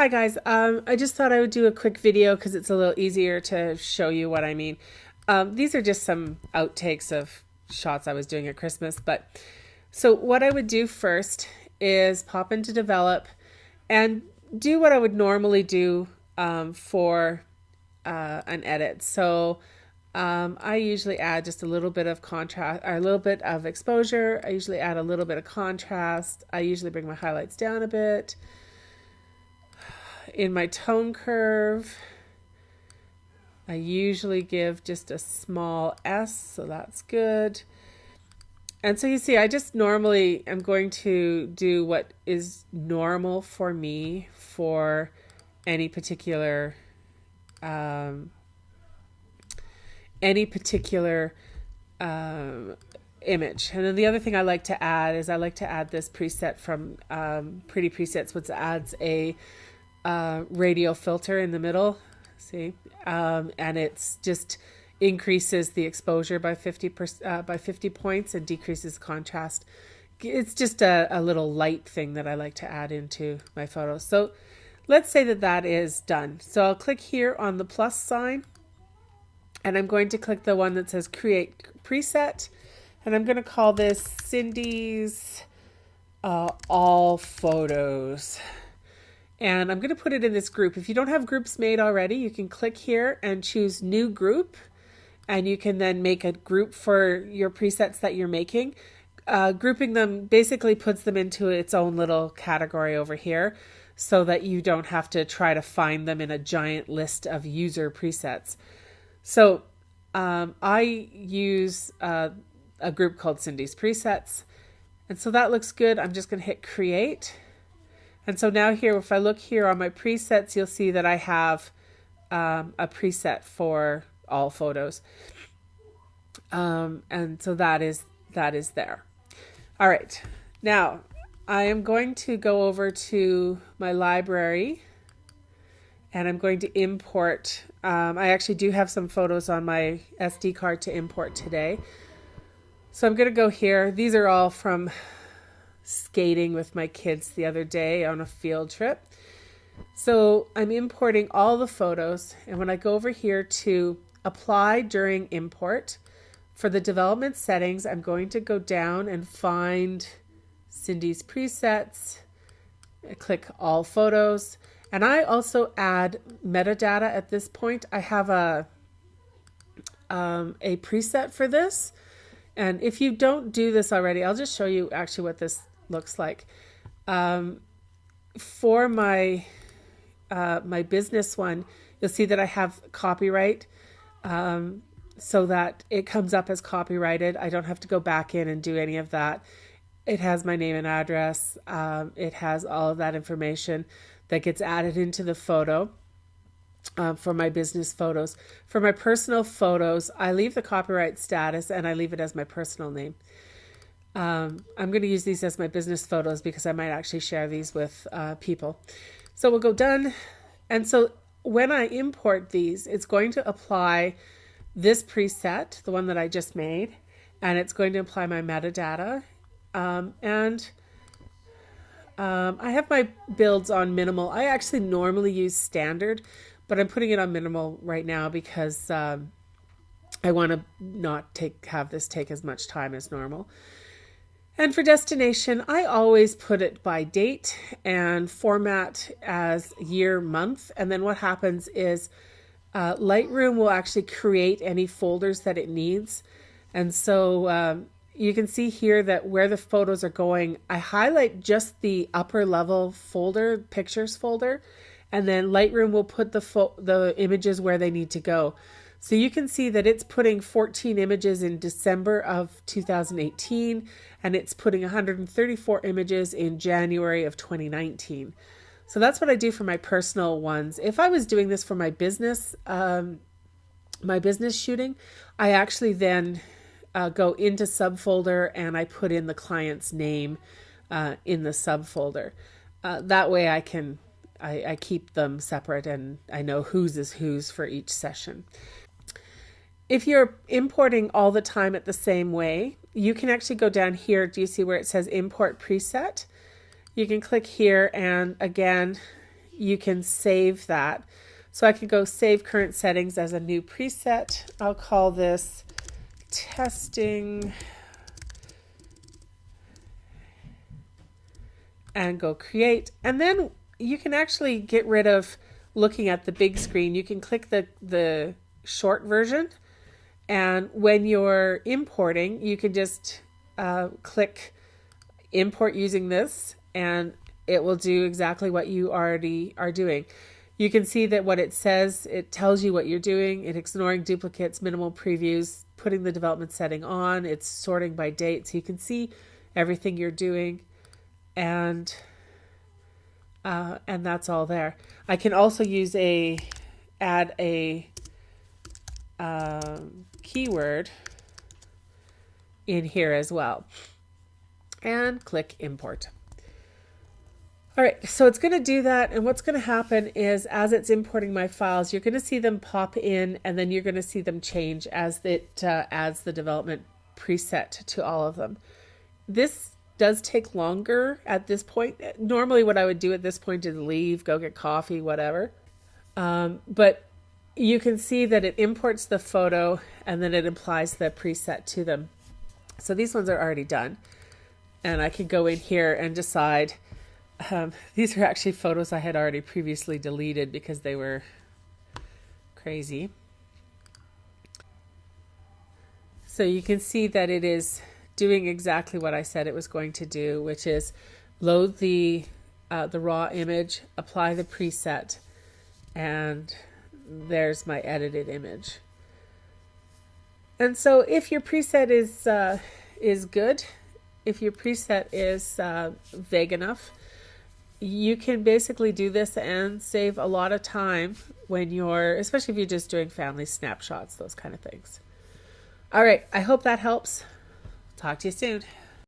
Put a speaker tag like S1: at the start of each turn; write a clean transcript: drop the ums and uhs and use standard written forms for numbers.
S1: Hi guys, I just thought I would do a quick video because it's a little easier to show you what I mean. These are just some outtakes of shots I was doing at Christmas, but so what I would do first is pop into Develop and do what I would normally do for an edit. So I usually add just a little bit of contrast, or a little bit of exposure. I usually add a little bit of contrast. I usually bring my highlights down a bit. In my tone curve, I usually give just a small S, so that's good. And so you see, I just normally am going to do what is normal for me for any particular image. And then the other thing I like to add is I like to add this preset from Pretty Presets, which adds a radial filter in the middle. See, and it's just increases the exposure by 50 points and decreases contrast. It's just a little light thing that I like to add into my photos. So let's say that that is done. So I'll click here on the plus sign, and I'm going to click the one that says Create Preset, and I'm going to call this Cindy's All Photos. And I'm going to put it in this group. If you don't have groups made already, you can click here and choose New Group. And you can then make a group for your presets that you're making. Grouping them basically puts them into its own little category over here so that you don't have to try to find them in a giant list of user presets. So I use a group called Cindy's Presets. And so that looks good. I'm just going to hit Create. And so now here, if I look here on my presets, you'll see that I have a preset for all photos. And so that is there. All right. Now I am going to go over to my library and I'm going to import. I actually do have some photos on my SD card to import today. So I'm going to go here. These are all from skating with my kids the other day on a field trip. So I'm importing all the photos, and when I go over here to apply during import, for the development settings, I'm going to go down and find Cindy's Presets, click all photos, and I also add metadata at this point. I have a preset for this, and if you don't do this already, I'll just show you actually what this looks like. For my my business one, you'll see that I have copyright, so that it comes up as copyrighted. I don't have to go back in and do any of that. It has my name and address. It has all of that information that gets added into the photo. For my business photos. For my personal photos, I leave the copyright status and I leave it as my personal name. I'm going to use these as my business photos because I might actually share these with people. So we'll go done. And so when I import these, it's going to apply this preset, the one that I just made, and it's going to apply my metadata. I have my builds on minimal. I actually normally use standard, but I'm putting it on minimal right now because I want to not have this take as much time as normal. And for destination, I always put it by date and format as year, month. And then what happens is Lightroom will actually create any folders that it needs. And so you can see here that where the photos are going, I highlight just the upper level folder, pictures folder, and then Lightroom will put the images where they need to go. So you can see that it's putting 14 images in December of 2018, and it's putting 134 images in January of 2019. So that's what I do for my personal ones. If I was doing this for my business shooting, I actually then go into subfolder and I put in the client's name in the subfolder. That way I keep them separate and I know whose is whose for each session. If you're importing all the time at the same way, you can actually go down here. Do you see where it says import preset? You can click here and again, you can save that. So I can go save current settings as a new preset. I'll call this testing and go create. And then you can actually get rid of looking at the big screen. You can click the short version, and when you're importing, you can just click import using this, and it will do exactly what you already are doing. You can see that what it says, it tells you what you're doing. It's ignoring duplicates, minimal previews, putting the development setting on. It's sorting by date, so you can see everything you're doing, and that's all there. I can also add a keyword in here as well, and click import. All right, so it's going to do that, and what's going to happen is as it's importing my files, you're going to see them pop in, and then you're going to see them change as it adds the development preset to all of them. This does take longer at this point. Normally what I would do at this point is leave, go get coffee, whatever. But you can see that it imports the photo and then it applies the preset to them. So these ones are already done. And I can go in here and decide. These are actually photos I had already previously deleted because they were crazy. So you can see that it is doing exactly what I said it was going to do, which is load the raw image, apply the preset, and there's my edited image. And so if your preset is good, if your preset is vague enough, you can basically do this and save a lot of time when especially if you're just doing family snapshots, those kind of things. All right, I hope that helps. Talk to you soon.